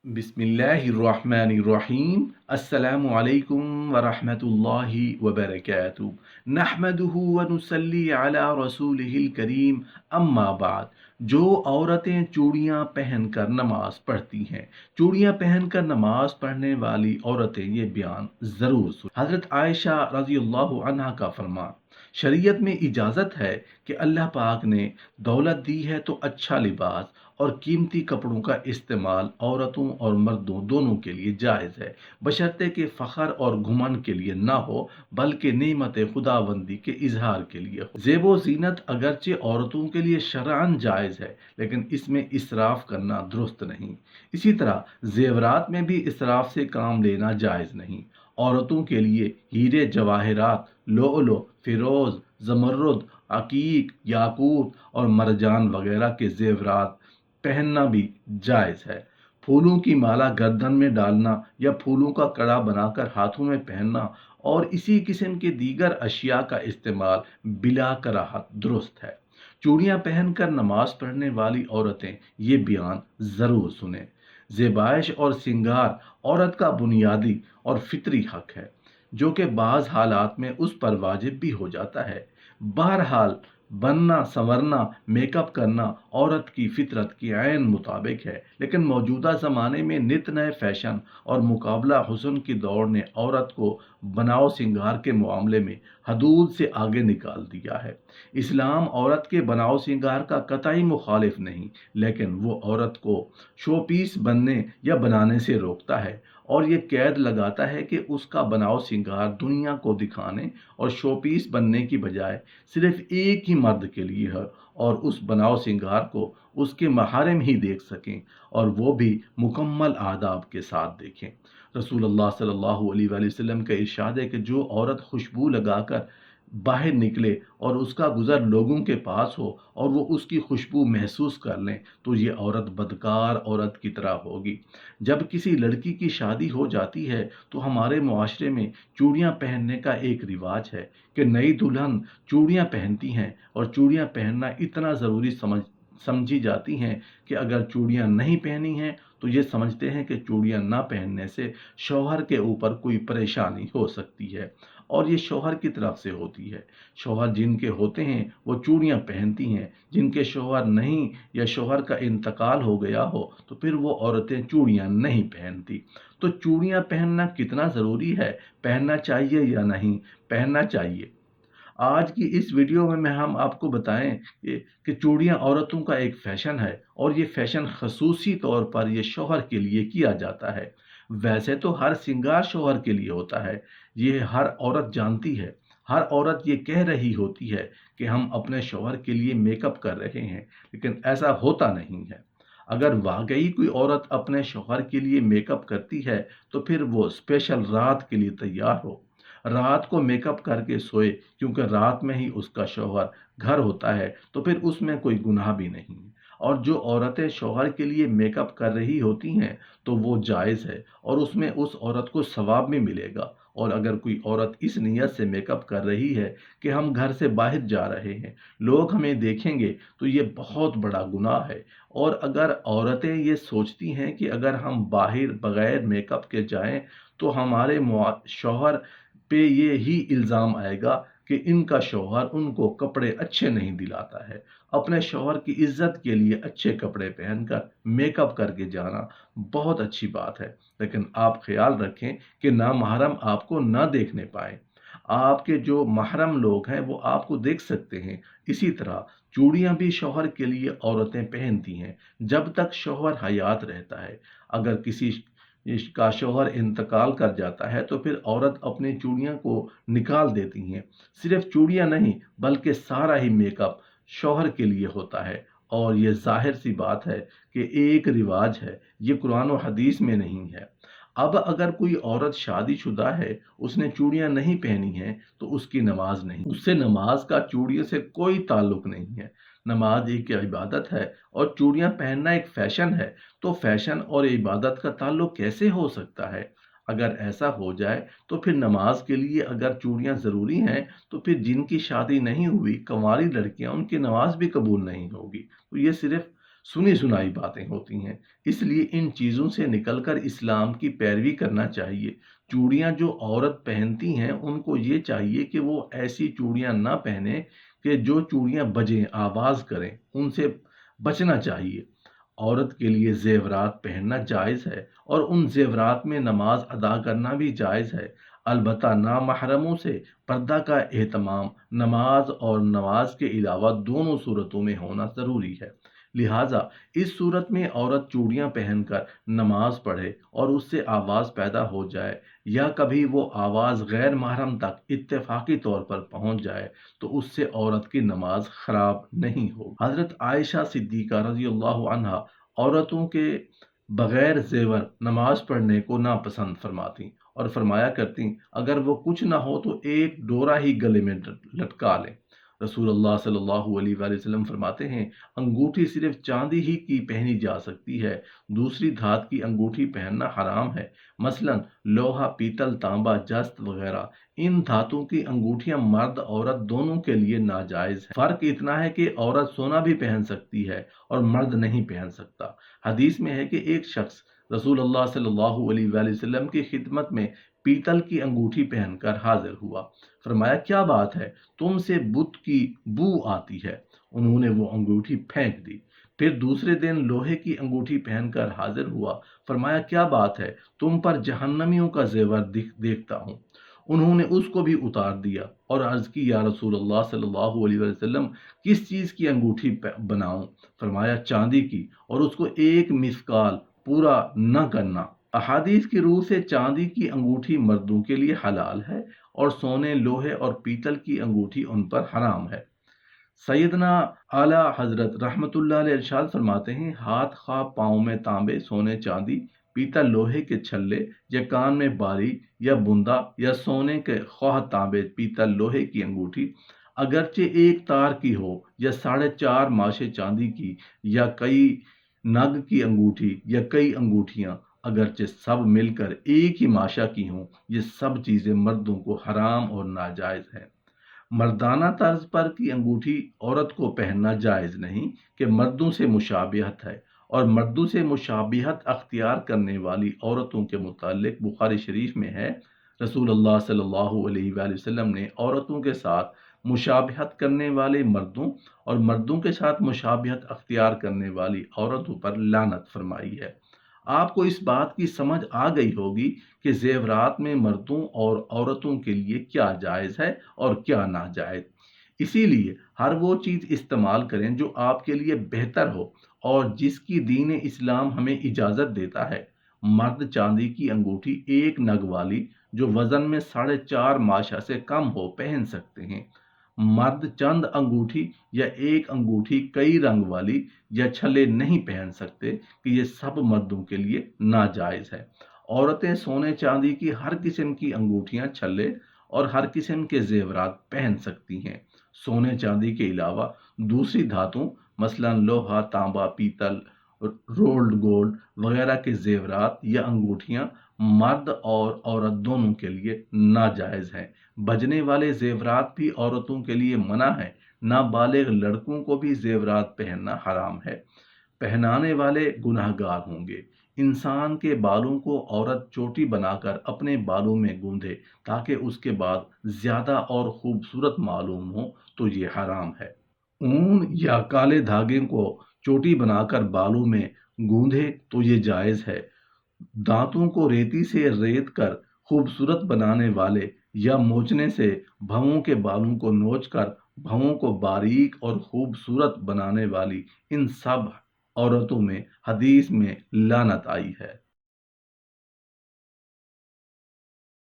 बिस्मिल्लाहिर्रहमानिर्रहीम अस्सलामु अलैकुम वरहमतुल्लाहि वबरकातुहू नहमदुहु व नुसल्ली अला रसूलिहिल करीम अम्मा बाद। जो औरतें चूड़ियाँ पहनकर नमाज पढ़ती हैं, चूड़ियाँ पहनकर नमाज पढ़ने वाली औरतें ये बयान ज़रूर सुन। हज़रत आयशा रज़ियल्लाहु अन्हा का फरमान, शरीयत में इजाज़त है कि अल्लाह पाक ने दौलत दी है तो अच्छा लिबास और कीमती कपड़ों का इस्तेमाल औरतों और मर्दों दोनों के लिए जायज़ है, बशर्ते कि फ़ख्र और घुमंड के लिए ना हो, बल्कि नेमत खुदाबंदी के इजहार के लिए हो। ज़ेबो ज़ीनत अगरचे औरतों के लिए शरअन जायज़ है, लेकिन इसमें इसराफ करना दुरुस्त नहीं। इसी तरह जेवरात में भी इसराफ से काम लेना जायज़ नहीं। औरतों के लिए हीरे जवाहरात, लोलो, फिरोज, जमर्रुद, अकीक, याकूत और मरजान वगैरह के जेवरात पहनना भी जायज़ है। फूलों की माला गर्दन में डालना या फूलों का कड़ा बनाकर हाथों में पहनना और इसी किस्म के दीगर अशिया का इस्तेमाल बिला कराहत दुरुस्त है। चूड़ियाँ पहनकर नमाज पढ़ने वाली औरतें ये बयान ज़रूर सुने। ज़ेबाइश और सिंगार औरत का बुनियादी और फितरी हक है, जो कि बाज़ हालात में उस पर वाजिब भी हो जाता है। बहरहाल बनना, संवरना, मेकअप करना औरत की फितरत की ऐन मुताबिक है, लेकिन मौजूदा ज़माने में नित नए फैशन और मुकाबला हुस्न की दौड़ ने औरत को बनाव सिंगार के मामले में हदूद से आगे निकाल दिया है। इस्लाम औरत के बनाव सिंगार का कतई मुखालिफ नहीं, लेकिन वो औरत को शोपीस बनने या बनाने से रोकता है और ये कैद लगाता है कि उसका बनाव सिंगार दुनिया को दिखाने और शोपीस बनने की बजाय सिर्फ एक ही मर्द के लिए है और उस बनाव सिंगार को उसके महारिम ही देख सकें और वो भी मुकम्मल आदाब के साथ देखें। रसूलुल्लाह सल्लल्लाहु अलैहि वसल्लम का इरशाद है कि जो औरत खुशबू लगाकर बाहर निकले और उसका गुजर लोगों के पास हो और वो उसकी खुशबू महसूस कर लें, तो ये औरत बदकार औरत की तरह होगी। जब किसी लड़की की शादी हो जाती है तो हमारे मुआशरे में चूड़ियाँ पहनने का एक रिवाज है कि नई दुल्हन चूड़ियाँ पहनती हैं और चूड़ियाँ पहनना इतना ज़रूरी समझी जाती हैं कि अगर चूड़ियाँ नहीं पहनी हैं तो ये समझते हैं कि चूड़ियाँ ना पहनने से शौहर के ऊपर कोई परेशानी हो सकती है, और ये शौहर की तरफ से होती है। शौहर जिनके होते हैं वो चूड़ियाँ पहनती हैं, जिनके शौहर नहीं या शौहर का इंतकाल हो गया हो तो फिर वो औरतें चूड़ियाँ नहीं पहनती। तो चूड़ियाँ पहनना कितना ज़रूरी है, पहनना चाहिए या नहीं पहनना चाहिए। आज की इस वीडियो में हम आपको बताएं कि चूड़ियाँ औरतों का एक फ़ैशन है और ये फ़ैशन खसूसी तौर पर ये शौहर के लिए किया जाता है। वैसे तो हर सिंगार शौहर के लिए होता है, ये हर औरत जानती है। हर औरत ये कह रही होती है कि हम अपने शौहर के लिए मेकअप कर रहे हैं, लेकिन ऐसा होता नहीं है। अगर वाकई कोई औरत अपने शौहर के लिए मेकअप करती है तो फिर वो स्पेशल रात के लिए तैयार हो, रात को मेकअप करके सोए, क्योंकि रात में ही उसका शौहर घर होता है, तो फिर उसमें कोई गुनाह भी नहीं है। और जो औरतें शौहर के लिए मेकअप कर रही होती हैं तो वो जायज़ है और उसमें उस औरत को सवाब भी मिलेगा। और अगर कोई औरत इस नीयत से मेकअप कर रही है कि हम घर से बाहर जा रहे हैं, लोग हमें देखेंगे, तो ये बहुत बड़ा गुनाह है। और अगर औरतें ये सोचती हैं कि अगर हम बाहर बगैर मेकअप के जाएं तो हमारे शौहर पे ये ही इल्ज़ाम आएगा कि इनका शौहर उनको कपड़े अच्छे नहीं दिलाता है। अपने शौहर की इज्जत के लिए अच्छे कपड़े पहनकर मेकअप करके जाना बहुत अच्छी बात है, लेकिन आप ख्याल रखें कि नामहरम आपको ना देखने पाए। आपके जो महरम लोग हैं वो आपको देख सकते हैं। इसी तरह चूड़ियाँ भी शौहर के लिए औरतें पहनती हैं जब तक शौहर हयात रहता है। अगर किसी इसका शौहर इंतकाल कर जाता है तो फिर औरत अपनी चूड़ियाँ को निकाल देती हैं। सिर्फ चूड़ियाँ नहीं बल्कि सारा ही मेकअप शौहर के लिए होता है, और ये जाहिर सी बात है कि एक रिवाज है, ये कुरान और हदीस में नहीं है। अब अगर कोई औरत शादीशुदा है, उसने चूड़ियाँ नहीं पहनी हैं तो उसकी नमाज नहीं, उससे नमाज का चूड़ियों से कोई ताल्लुक नहीं है। नमाज एक इबादत है और चूड़ियाँ पहनना एक फैशन है, तो फैशन और इबादत का ताल्लुक कैसे हो सकता है? अगर ऐसा हो जाए तो फिर नमाज के लिए अगर चूड़ियाँ ज़रूरी हैं तो फिर जिनकी शादी नहीं हुई, कंवारी लड़कियाँ, उनकी नमाज भी कबूल नहीं होगी। तो ये सिर्फ सुनी सुनाई बातें होती हैं। इसलिए इन चीज़ों से निकलकर इस्लाम की पैरवी करना चाहिए। चूड़ियाँ जो औरत पहनती हैं, उनको ये चाहिए कि वो ऐसी चूड़ियाँ ना पहने कि जो चूड़ियाँ बजें, आवाज़ करें, उनसे बचना चाहिए। औरत के लिए ज़ेवरात पहनना जायज़ है और उन ज़ेवरात में नमाज अदा करना भी जायज़ है। अलबत्ता नामहरमों से पर्दा का एहतमाम नमाज और नमाज के अलावा दोनों सूरतों में होना ज़रूरी है। लिहाजा इस सूरत में औरत चूड़ियाँ पहनकर नमाज पढ़े और उससे आवाज़ पैदा हो जाए या कभी वो आवाज़ गैर महरम तक इत्तेफाकी तौर पर पहुँच जाए तो उससे औरत की नमाज खराब नहीं हो। हज़रत आयशा सिद्दीक़ा रज़ी अल्लाहु अन्हा औरतों के बगैर ज़ेवर नमाज पढ़ने को नापसंद फरमाती और फरमाया करती, अगर वो कुछ ना हो तो एक डोरा ही गले में लटका लें। रसूलुल्लाह सल्लल्लाहु अलैहि वसल्लम फरमाते हैं, अंगूठी सिर्फ चांदी ही की पहनी जा सकती है, दूसरी धात की अंगूठी पहनना हराम है। मसलन लोहा, पीतल, तांबा, जस्त वगैरह इन धातुओं की अंगूठियां मर्द औरत दोनों के लिए नाजायज है। फर्क इतना है कि औरत सोना भी पहन सकती है और मर्द नहीं पहन सकता। हदीस में है कि एक शख्स रसूलुल्लाह सल्लल्लाहु अलैहि वसल्लम की खिदमत में पीतल की अंगूठी पहनकर हाजिर हुआ। फरमाया, क्या बात है, तुमसे बुत की बू आती है। उन्होंने वो अंगूठी फेंक दी। फिर दूसरे दिन लोहे की अंगूठी पहनकर हाजिर हुआ। फरमाया, क्या बात है, तुम पर जहन्नमियों का जेवर देखता हूँ। उन्होंने उसको भी उतार दिया और अर्ज की, या रसूलुल्लाह सल्लल्लाहु अलैहि वसल्लम, किस चीज़ की अंगूठी बनाऊं? फरमाया, चांदी की, और उसको एक मिसकाल पूरा न करना। अहादीस की रूह से चांदी की अंगूठी मर्दों के लिए हलाल है और सोने, लोहे और पीतल की अंगूठी उन पर हराम है। सैयदना आला हजरत रहमतुल्लाह अलैह इरशाद फरमाते हैं, हाथ खा पाँव में तांबे, सोने चांदी, पीतल लोहे के छल्ले या कान में बाली या बुंदा या सोने के ख्वाह तांबे पीतल लोहे की अंगूठी, अगरचे एक तार की हो या 4.5 माशे चांदी की या कई नग की अंगूठी या कई अंगूठियां, अगरचे सब मिलकर एक ही माशा की हों, ये सब चीज़ें मर्दों को हराम और नाजायज़ है। मर्दाना तर्ज पर की अंगूठी औरत को पहनना जायज़ नहीं कि मर्दों से मुशाबिहत है, और मर्दों से मुशाबिहत अख्तियार करने वाली औरतों के मुतालिक बुखारी शरीफ में है, रसूलुल्लाह सल्लल्लाहु अलैहि वसल्लम ने औरतों के साथ मुशाबिहत करने वाले मर्दों और मर्दों के साथ मुशाबिहत अख्तियार करने वाली औरतों पर लानत फरमाई है। आपको इस बात की समझ आ गई होगी कि जेवरात में मर्दों और औरतों के लिए क्या जायज़ है और क्या नाजायज़। इसीलिए हर वो चीज़ इस्तेमाल करें जो आपके लिए बेहतर हो और जिसकी दीन इस्लाम हमें इजाज़त देता है। मर्द चांदी की अंगूठी एक नग वाली जो वज़न में 4.5 माशा से कम हो पहन सकते हैं। मर्द चंद अंगूठी या एक अंगूठी कई रंग वाली या छल्ले नहीं पहन सकते कि ये सब मर्दों के लिए नाजायज़ है। औरतें सोने चांदी की हर किस्म की अंगूठियां, छल्ले और हर किस्म के जेवरात पहन सकती हैं। सोने चांदी के अलावा दूसरी धातु मसलन लोहा, तांबा, पीतल, रोल्ड गोल्ड वगैरह के जेवरात या अंगूठियां मर्द और औरत दोनों के लिए नाजायज़ हैं। बजने वाले जेवरात भी औरतों के लिए मना है। नाबालिग लड़कों को भी जेवरात पहनना हराम है। पहनाने वाले गुनहगार होंगे। इंसान के बालों को औरत चोटी बनाकर अपने बालों में गूंधे ताकि उसके बाद ज्यादा और खूबसूरत मालूम हो, तो ये हराम है। ऊन या काले धागे को चोटी बनाकर बालों में गूंधे तो ये जायज है। दांतों को रेती से रेत कर खूबसूरत बनाने वाले या मोचने से भवों के बालों को नोचकर भवों को बारीक और खूबसूरत बनाने वाली इन सब औरतों में हदीस में लानत आई है।